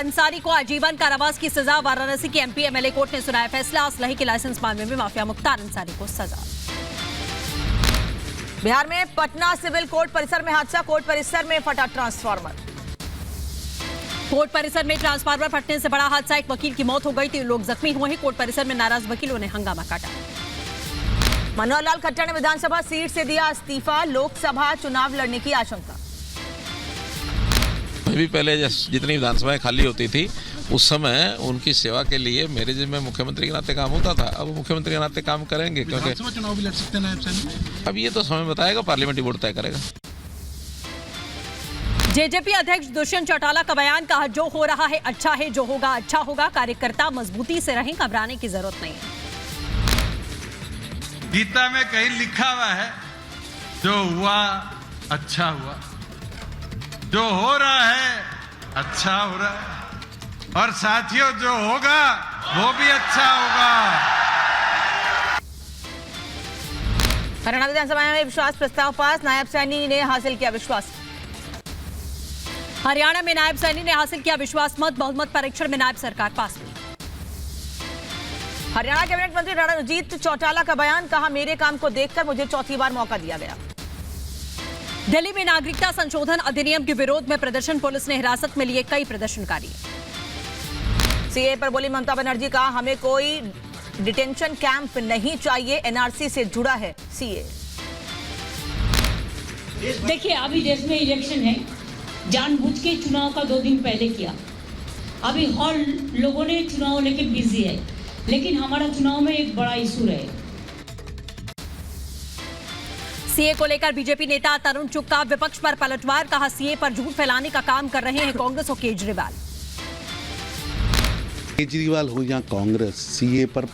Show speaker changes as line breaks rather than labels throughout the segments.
अंसारी को आजीवन कारावास की सजा। वाराणसी की एमपी एमएलए कोर्ट ने सुनाया फैसला। असलहे के लाइसेंस मामले में माफिया मुख्तार अंसारी को सजा।
बिहार में पटना सिविल कोर्ट परिसर में हादसा। कोर्ट परिसर में फटा ट्रांसफार्मर।
कोर्ट परिसर में ट्रांसफार्मर फटने से बड़ा हादसा। एक वकील की मौत हो गई, 3 लोग जख्मी हुए हैं। कोर्ट परिसर में नाराज वकीलों ने हंगामा काटा।
मनोहर लाल खट्टर ने विधानसभा सीट से दिया इस्तीफा। लोकसभा चुनाव लड़ने की आशंका।
भी पहले जितनी विधानसभाएं खाली होती थी उस समय उनकी सेवा के लिए मेरे जिम्मे मुख्यमंत्री के नाते काम होता था। अब मुख्यमंत्री के नाते काम करेंगे क्योंकि
विधानसभा चुनाव भी लड़ सकते हैं नायब सैनी।
अब ये तो समय बताएगा, पार्लियामेंट्री बोर्ड तय करेगा।
जेजेपी अध्यक्ष दुष्यंत चौटाला का बयान। कहा जो हो रहा है अच्छा है, जो होगा अच्छा होगा। कार्यकर्ता मजबूती से रहें, घबराने की जरूरत नहीं है।
गीता में कहीं लिखा हुआ है जो हुआ अच्छा हुआ, जो हो रहा है अच्छा हो रहा है, और साथियों जो होगा वो भी अच्छा होगा।
हरियाणा विधानसभा में विश्वास प्रस्ताव पास। नायब सैनी ने हासिल किया विश्वास।
हरियाणा में नायब सैनी ने हासिल किया विश्वास मत। बहुमत परीक्षण में नायब सरकार पास हुई।
हरियाणा कैबिनेट मंत्री रणजीत चौटाला का बयान। कहा मेरे काम को देखकर मुझे चौथी बार मौका दिया गया।
दिल्ली में नागरिकता संशोधन अधिनियम के विरोध में प्रदर्शन। पुलिस ने हिरासत में लिए कई प्रदर्शनकारी।
सीए पर बोली ममता बनर्जी। कहा हमें कोई डिटेंशन कैंप नहीं चाहिए, एनआरसी से जुड़ा है सीए।
देखिए अभी देश में इलेक्शन है, जानबूझ के चुनाव का 2 दिन पहले किया। अभी हर लोगों ने चुनाव लेके बिजी है, लेकिन हमारा चुनाव में एक बड़ा इशू है।
सीए को लेकर बीजेपी नेता तरुण चुग का विपक्ष पर पलटवार। कहा सीए पर झूठ फैलाने का काम कर रहे हैं कांग्रेस और केजरीवाल।
केजरीवाल हो या कांग्रेस, सीए पर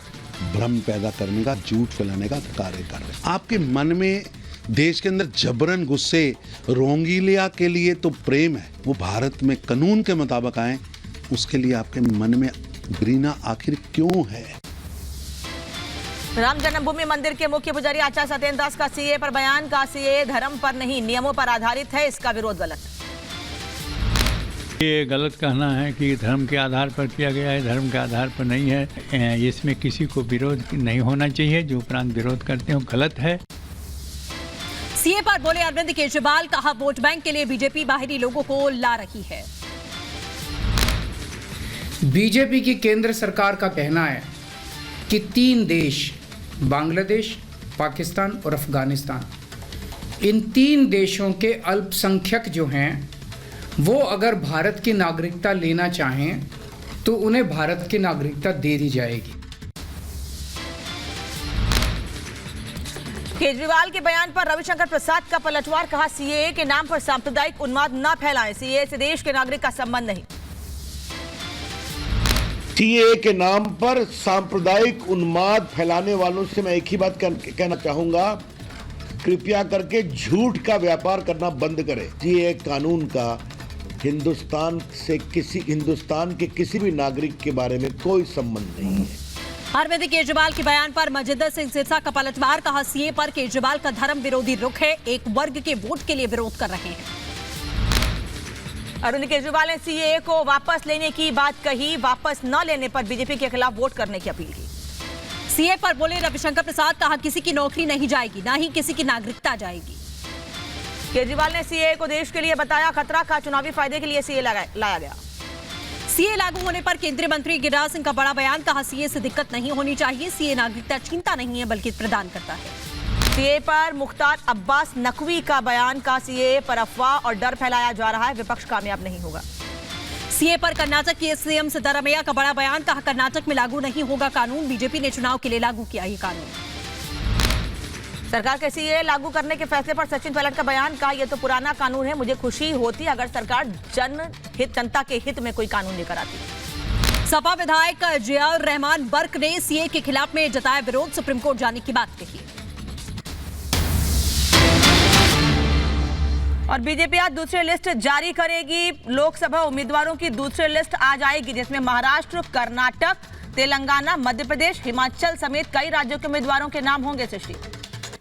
भ्रम पैदा करने का, झूठ फैलाने का कार्य कर रहे हैं। आपके मन में देश के अंदर जबरन गुस्से, रोंगीलिया के लिए तो प्रेम है, वो भारत में कानून के मुताबिक आए, उसके लिए आपके मन में घृणा आखिर क्यों है?
राम जन्मभूमि मंदिर के मुख्य पुजारी आचार्य सत्येंद्र दास का सीए पर बयान। का सीए धर्म पर नहीं नियमों पर आधारित है, इसका विरोध गलत।
ये गलत कहना है कि धर्म के आधार पर किया गया है, धर्म के आधार पर नहीं है। इसमें किसी को विरोध नहीं होना चाहिए। जो उपरांत विरोध करते हैं वो गलत है।
सीए पर बोले अरविंद केजरीवाल। कहा वोट बैंक के लिए बीजेपी बाहरी लोगों को ला रही है।
बीजेपी की केंद्र सरकार का कहना है कि 3 देश, बांग्लादेश, पाकिस्तान और अफगानिस्तान, इन 3 देशों के अल्पसंख्यक जो हैं वो अगर भारत की नागरिकता लेना चाहें तो उन्हें भारत की नागरिकता दे दी जाएगी।
केजरीवाल के बयान पर रविशंकर प्रसाद का पलटवार। कहा सीए के नाम पर सांप्रदायिक उन्माद न फैलाएं, सीए से देश के नागरिक का संबंध नहीं।
सीए के नाम पर सांप्रदायिक उन्माद फैलाने वालों से मैं एक ही बात कहना चाहूंगा, कृपया करके झूठ का व्यापार करना बंद करें। सीए कानून का हिंदुस्तान के किसी भी नागरिक के बारे में कोई संबंध नहीं है।
अरविंद केजरीवाल के बयान पर मजिंदर सिंह सिरसा का पलटवार। कहा सीए पर केजरीवाल का धर्म विरोधी रुख है, एक वर्ग के वोट के लिए विरोध कर रहे हैं।
अरविंद केजरीवाल ने सीए को वापस लेने की बात कही। वापस न लेने पर बीजेपी के खिलाफ वोट करने की अपील की।
सीए पर बोले रविशंकर प्रसाद। कहा किसी की नौकरी नहीं जाएगी, ना ही किसी की नागरिकता जाएगी।
केजरीवाल ने सीए को देश के लिए बताया खतरा। का चुनावी फायदे के लिए सीए लाया गया।
सीए लागू होने पर केंद्रीय मंत्री गिरिराज सिंह का बड़ा बयान। कहा सीए से दिक्कत नहीं होनी चाहिए, सीए नागरिकता छीनता नहीं है बल्कि प्रदान करता है। सीए पर मुख्तार अब्बास नकवी का बयान। का सीए पर अफवाह और डर फैलाया जा रहा है, विपक्ष कामयाब नहीं होगा। सीए पर कर्नाटक के सीएम सिद्धरामैया का बड़ा बयान। कहा कर्नाटक में लागू नहीं होगा कानून, बीजेपी ने चुनाव के लिए लागू किया ये कानून। सरकार के सीए लागू करने के फैसले पर सचिन पायलट का बयान। कहा यह तो पुराना कानून है, मुझे खुशी होती अगर सरकार जनता के हित में कोई कानून लेकर आती। सपा विधायक जियाउर रहमान बर्क ने सीए के खिलाफ में जताया विरोध, सुप्रीम कोर्ट जाने की बात कही। और बीजेपी आज दूसरी लिस्ट जारी करेगी। लोकसभा उम्मीदवारों की दूसरी लिस्ट आज आएगी, जिसमें महाराष्ट्र, कर्नाटक, तेलंगाना, मध्य प्रदेश, हिमाचल समेत कई राज्यों के उम्मीदवारों के नाम होंगे। सृष्टि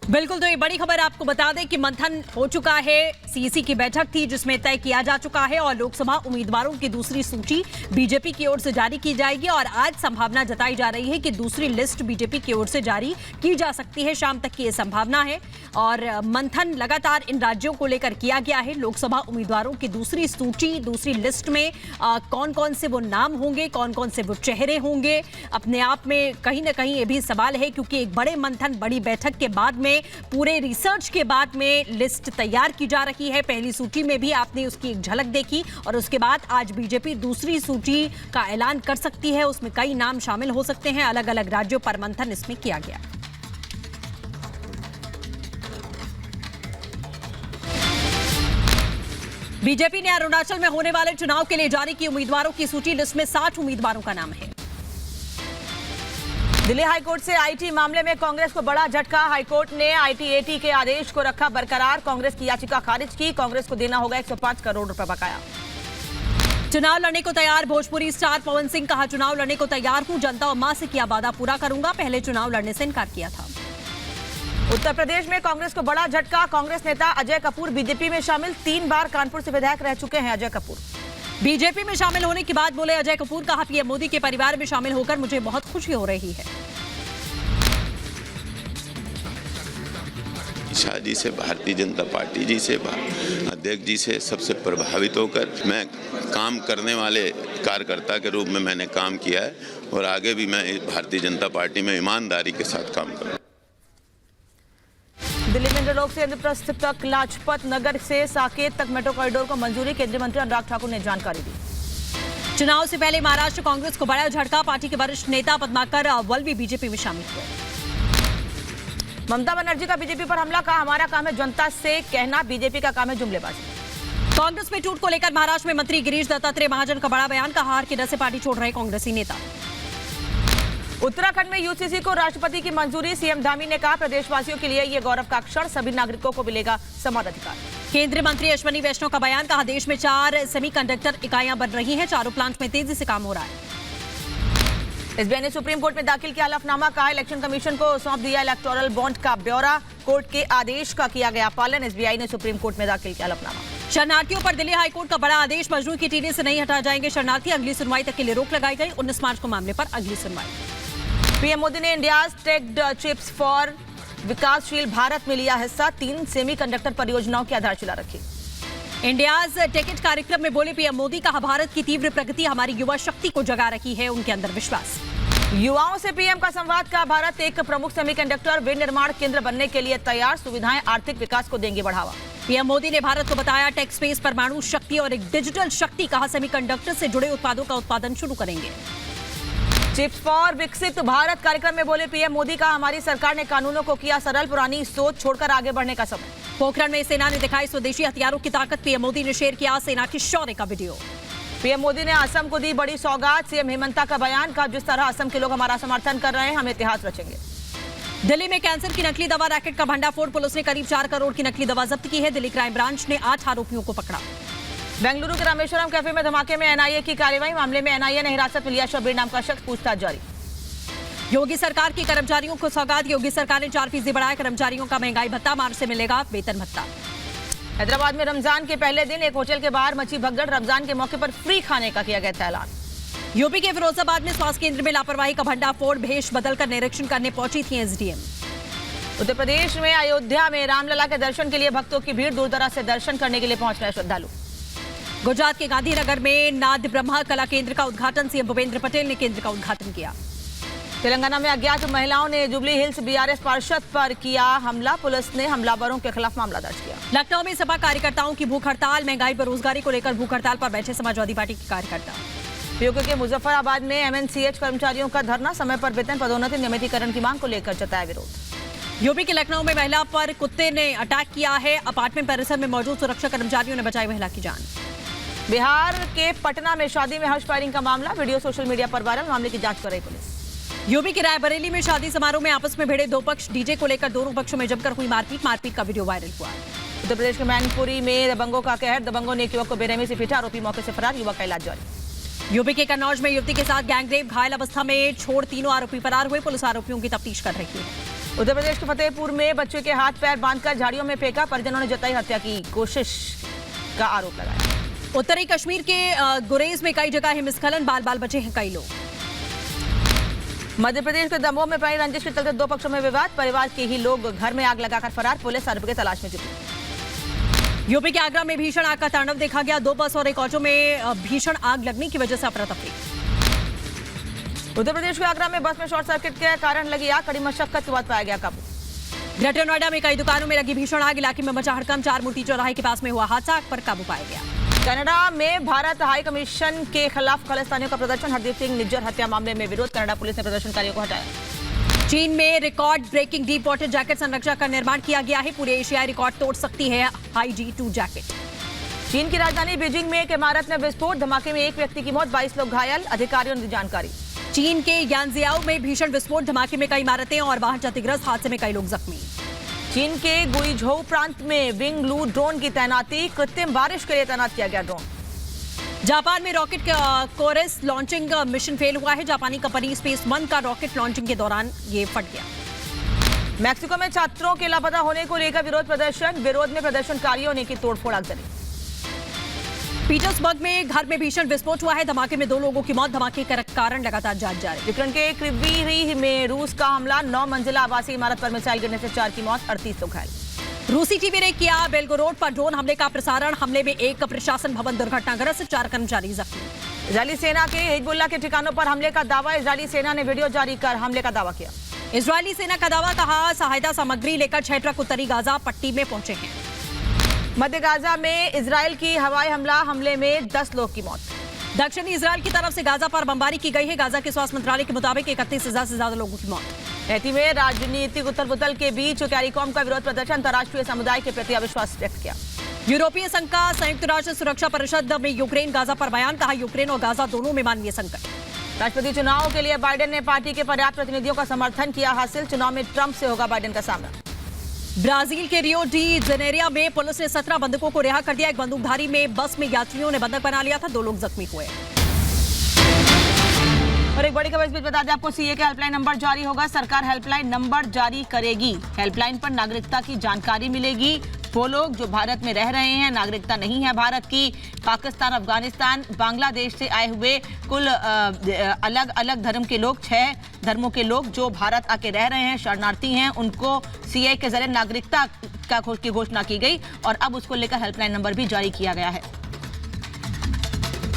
बिल्कुल, तो ये बड़ी खबर आपको बता दें कि मंथन हो चुका है। सीईसी की बैठक थी जिसमें तय किया जा चुका है और लोकसभा उम्मीदवारों की दूसरी सूची बीजेपी की ओर से जारी की जाएगी और आज संभावना जताई जा रही है कि दूसरी लिस्ट बीजेपी की ओर से जारी की जा सकती है। शाम तक की ये संभावना है और मंथन लगातार इन राज्यों को लेकर किया गया है। लोकसभा उम्मीदवारों की दूसरी सूची, दूसरी लिस्ट में कौन कौन से वो नाम होंगे, कौन कौन से वो चेहरे होंगे, अपने आप में कहीं ना कहीं ये भी सवाल है क्योंकि एक बड़े मंथन, बड़ी बैठक के बाद में, पूरे रिसर्च के बाद में लिस्ट तैयार की जा रही है। पहली सूची में भी आपने उसकी एक झलक देखी और उसके बाद आज बीजेपी दूसरी सूची का ऐलान कर सकती है। उसमें कई नाम शामिल हो सकते हैं। अलग अलग राज्यों पर मंथन इसमें किया गया। बीजेपी ने अरुणाचल में होने वाले चुनाव के लिए जारी की उम्मीदवारों की सूची। लिस्ट में 60 उम्मीदवारों का नाम है।
दिल्ली हाईकोर्ट से आईटी मामले में कांग्रेस को बड़ा झटका। हाईकोर्ट ने आईटीएटी के आदेश को रखा बरकरार। कांग्रेस की याचिका खारिज की। कांग्रेस को देना होगा 105 करोड़ रुपए बकाया।
चुनाव लड़ने को तैयार भोजपुरी स्टार पवन सिंह। कहा, चुनाव लड़ने को तैयार हूं, जनता और मां से किया वादा पूरा करूंगा। पहले चुनाव लड़ने से इनकार किया था।
उत्तर प्रदेश में कांग्रेस को बड़ा झटका। कांग्रेस नेता अजय कपूर बीजेपी में शामिल। 3 बार कानपुर से विधायक रह चुके हैं अजय कपूर।
बीजेपी में शामिल होने के बाद बोले अजय कपूर। कहा, पीएम मोदी के परिवार में शामिल होकर मुझे बहुत खुशी हो रही है।
शाह जी से, भारतीय जनता पार्टी जी से, अध्यक्ष जी से सबसे प्रभावित होकर मैं काम करने वाले कार्यकर्ता के रूप में मैंने काम किया है और आगे भी मैं भारतीय जनता पार्टी में ईमानदारी के साथ काम करूंगा।
दिल्ली में इंद्रलोक से इंद्रप्रस्थ तक, लाजपत नगर से साकेत तक मेट्रो कॉरिडोर को मंजूरी। केंद्रीय मंत्री अनुराग ठाकुर ने जानकारी दी।
चुनाव से पहले महाराष्ट्र कांग्रेस को बड़ा झटका। पार्टी के वरिष्ठ नेता पद्माकर वल्वी बीजेपी में शामिल हुए।
ममता बनर्जी का बीजेपी पर हमला। कहा, हमारा काम है जनता से कहना, बीजेपी का काम है जुमलेबाजी।
कांग्रेस में टूट को लेकर महाराष्ट्र में मंत्री गिरीश दत्तात्रेय महाजन का बड़ा बयान। कहा, हार के डर से पार्टी छोड़ रहे कांग्रेसी नेता।
उत्तराखंड में यूसीसी को राष्ट्रपति की मंजूरी। सीएम धामी ने कहा, प्रदेशवासियों के लिए यह गौरव का क्षण, सभी नागरिकों को मिलेगा समान अधिकार।
केंद्रीय मंत्री अश्विनी वैष्णव का बयान। कहा, देश में 4 सेमीकंडक्टर इकाइयां बन रही हैं। 4 प्लांट में तेजी से काम हो रहा है।
एसबीआई ने सुप्रीम कोर्ट में दाखिल किया हलफनामा। कहा, इलेक्शन कमीशन को सौंप दिया इलेक्टोरल बॉन्ड का ब्यौरा। कोर्ट के आदेश का किया गया पालन। एसबीआई ने सुप्रीम कोर्ट में दाखिल किया हलफनामा।
शरणार्थियों पर दिल्ली हाईकोर्ट का बड़ा आदेश। मजदूर की टीने से नहीं हटा जाएंगे शरणार्थी। अगली सुनवाई तक के लिए रोक लगाई गई। 19 मार्च को मामले पर अगली सुनवाई।
पीएम मोदी ने इंडियाज टेक चिप्स फॉर विकासशील भारत में लिया हिस्सा। 3 सेमीकंडक्टर परियोजनाओं की आधारशिला रखी।
इंडियाज टेक कार्यक्रम में बोले पीएम मोदी। कहा, भारत की तीव्र प्रगति हमारी युवा शक्ति को जगा रही है, उनके अंदर विश्वास।
युवाओं से पीएम का संवाद। का, भारत एक प्रमुख सेमीकंडक्टर विनिर्माण केंद्र बनने के लिए तैयार। सुविधाएं आर्थिक विकास को देंगी बढ़ावा।
पीएम मोदी ने भारत को बताया टेक स्पेस, परमाणु शक्ति और एक डिजिटल शक्ति। कहा, सेमीकंडक्टर से जुड़े उत्पादों का उत्पादन शुरू करेंगे।
चिप्स फॉर विकसित भारत कार्यक्रम में बोले पीएम मोदी। का, हमारी सरकार ने कानूनों को किया सरल, पुरानी सोच छोड़कर आगे बढ़ने का समय।
पोखरण में सेना ने दिखाई स्वदेशी हथियारों की ताकत। पीएम मोदी ने शेयर किया सेना के शौर्य का वीडियो।
पीएम मोदी ने असम को दी बड़ी सौगात। सीएम हेमंता का बयान। कहा, जिस तरह असम के लोग हमारा समर्थन कर रहे हैं, हम इतिहास रचेंगे।
दिल्ली में कैंसर की नकली दवा रैकेट का भंडाफोड़। पुलिस ने करीब 4 करोड़ की नकली दवा जब्त की है। दिल्ली क्राइम ब्रांच ने 8 आरोपियों को पकड़ा।
बेंगलुरु के रामेश्वरम कैफे में धमाके में एनआईए की कार्रवाई। मामले में एनआईए ने हिरासत में लिया शब्बीर नाम का शख्स। पूछताछ जारी।
योगी सरकार की कर्मचारियों को सौगात। योगी सरकार ने 4% बढ़ाया कर्मचारियों का महंगाई भत्ता। मार्च से मिलेगा वेतन भत्ता।
हैदराबाद में रमजान के पहले दिन एक होटल के बाहर मची भगदड़। रमजान के मौके पर फ्री खाने का किया गया था ऐलान।
यूपी के फिरोजाबाद में स्वास्थ्य केंद्र में लापरवाही का भंडाफोड़। भेष बदलकर निरीक्षण करने पहुंची थी एसडीएम।
उत्तर प्रदेश में अयोध्या में रामलला के दर्शन के लिए भक्तों की भीड़। दूर दराज से दर्शन करने के लिए पहुंच रहे श्रद्धालु।
गुजरात के गांधीनगर में नाद ब्रह्मा कला केंद्र का उद्घाटन। सीएम भूपेंद्र पटेल ने केंद्र का उद्घाटन किया।
तेलंगाना में अज्ञात महिलाओं ने जुबली हिल्स बीआरएस पार्षद पर किया हमला। पुलिस ने हमलावरों के खिलाफ मामला दर्ज किया।
लखनऊ में सपा कार्यकर्ताओं की भूख हड़ताल। महंगाई बेरोजगारी को लेकर भूख हड़ताल पर बैठे समाजवादी पार्टी के कार्यकर्ता।
पीओके के मुजफ्फराबाद में एमएनसीएच कर्मचारियों का धरना। समय पर वेतन, पदोन्नति, नियमितीकरण की मांग को लेकर जताया विरोध।
यूपी के लखनऊ में महिला पर कुत्ते ने अटैक किया है। अपार्टमेंट परिसर में मौजूद सुरक्षा कर्मचारियों ने बचाई महिला की जान।
बिहार के पटना में शादी में हर्ष फायरिंग का मामला। वीडियो सोशल मीडिया पर वायरल। मामले की जांच कर रही पुलिस।
यूपी के रायबरेली में शादी समारोह में आपस में भिड़े 2 पक्ष। डीजे को लेकर दोनों पक्षों में जमकर हुई मारपीट। मारपीट का वीडियो वायरल हुआ।
उत्तर प्रदेश के मैनपुरी में दबंगों का कहर। दबंगों ने एक युवक को बेरहमी से पीटा। आरोपी मौके से फरार। युवक का इलाज जारी।
यूपी के कन्नौज में युवती के साथ गैंगरेप। घायल अवस्था में छोड़ तीनों आरोपी फरार हुए। पुलिस आरोपियों की तफ्तीश कर रही है।
उत्तर प्रदेश के फतेहपुर में बच्चे के हाथ पैर बांधकर झाड़ियों में फेंका, परिजनों ने जताई हत्या की कोशिश का आरोप लगाया।
उत्तरी कश्मीर के गुरेज में कई जगह हिमस्खलन, बाल बाल बचे हैं कई लोग।
मध्य प्रदेश के दमोह में पड़ी रंजिश के चलते 2 पक्षों में विवाद, परिवार के ही लोग घर में आग लगाकर फरार, पुलिस आरोपी की तलाश में जुटी।
यूपी के आगरा में भीषण आग का तांडव देखा गया, 2 बस और एक ऑटो में भीषण आग लगने की वजह से अफरा तफरी।
उत्तर प्रदेश के आगरा में बस में शॉर्ट सर्किट के कारण लगी आग, कड़ी मशक्कत के बाद पाया गया काबू।
ग्रेटर नोएडा में कई दुकानों में लगी भीषण आग, इलाके में मचा हड़कंप, 4 मूर्ति चौराहे के पास में हुआ हादसा, आग पर काबू पाया गया।
कनाडा में भारत हाई कमीशन के खिलाफ खालिस्तानियों का प्रदर्शन, हरदीप सिंह निज्जर हत्या मामले में विरोध, कनाडा पुलिस ने प्रदर्शनकारियों को हटाया।
चीन में record breaking deep water jacket संरचना का निर्माण किया गया है, पूरे एशियाई रिकॉर्ड तोड़ सकती है हाई G2 जैकेट।
चीन की राजधानी बीजिंग में एक इमारत में विस्फोट, धमाके में एक व्यक्ति की मौत, 22 लोग घायल, अधिकारियों ने दी जानकारी।
चीन के यानजियाओ में भीषण विस्फोट, धमाके में कई इमारतें और वाहन क्षतिग्रस्त, हादसे में कई लोग जख्मी।
चीन के गुइझोउ प्रांत में विंग लू ड्रोन की तैनाती, कृत्रिम बारिश के लिए तैनात किया गया ड्रोन।
जापान में rocket Kairos launching mission fail हुआ है, जापानी कंपनी स्पेस वन का रॉकेट लॉन्चिंग के दौरान ये फट गया।
मैक्सिको में छात्रों के लापता होने को लेकर विरोध प्रदर्शन, विरोध में प्रदर्शनकारियों ने की तोड़फोड़ आगजनी।
पीटर्सबर्ग में घर में भीषण विस्फोट हुआ है, धमाके में 2 लोगों की मौत, धमाके का कारण लगातार जांच जारी।
यूक्रेन के क्रिवीरी में रूस का हमला, 9 मंजिला आवासीय इमारत पर मिसाइल गिरने से 4 की मौत, 38 लोग घायल।
रूसी टीवी ने किया बेलगोरोड पर ड्रोन हमले का प्रसारण, हमले में एक प्रशासन भवन दुर्घटनाग्रस्त, 4 कर्मचारी जख्मी।
इजरायली सेना के हिजबुल्लाह के ठिकानों पर हमले का दावा, इजरायली सेना ने वीडियो जारी कर हमले का दावा किया।
इजरायली सेना का दावा, कहा सहायता सामग्री लेकर 6 ट्रक उत्तरी गाजा पट्टी में पहुंचे हैं।
मध्य गाजा में इजरायल की हवाई हमले में 10 लोग की मौत।
दक्षिणी इजरायल की तरफ से गाजा पर बमबारी की गई है, गाजा के स्वास्थ्य मंत्रालय के मुताबिक 31,000 से ज्यादा लोगों की मौत।
हैती में राजनीतिक उथल-पुथल के बीच कैरिकॉम का विरोध प्रदर्शन, अंतर्राष्ट्रीय समुदाय के प्रति अविश्वास व्यक्त किया।
यूरोपीय संघ का संयुक्त राष्ट्र सुरक्षा परिषद में यूक्रेन गाजा पर बयान, कहा यूक्रेन और गाजा दोनों में मानवीय संकट।
राष्ट्रपति चुनाव के लिए बाइडेन ने पार्टी के पर्याप्त प्रतिनिधियों का समर्थन किया हासिल, चुनाव में ट्रंप से होगा बाइडेन का सामना।
ब्राजील के रियो डी जेनेरिया में पुलिस ने 17 बंधकों को रिहा कर दिया, एक बंदूकधारी में बस में यात्रियों ने बंधक बना लिया था, 2 लोग जख्मी हुए।
और एक बड़ी खबर इस बीच बता दें आपको, सीए का हेल्पलाइन नंबर जारी होगा, सरकार हेल्पलाइन नंबर जारी करेगी। हेल्पलाइन पर नागरिकता की जानकारी मिलेगी, वो लोग जो भारत में रह रहे हैं, नागरिकता नहीं है भारत की, पाकिस्तान, अफगानिस्तान, बांग्लादेश से आए हुए कुल अलग अलग धर्म के लोग, 6 धर्मों के लोग जो भारत आके रह रहे हैं, शरणार्थी हैं, उनको सीए के जरिए नागरिकता की घोषणा की गई और अब उसको लेकर हेल्पलाइन नंबर भी जारी किया गया है।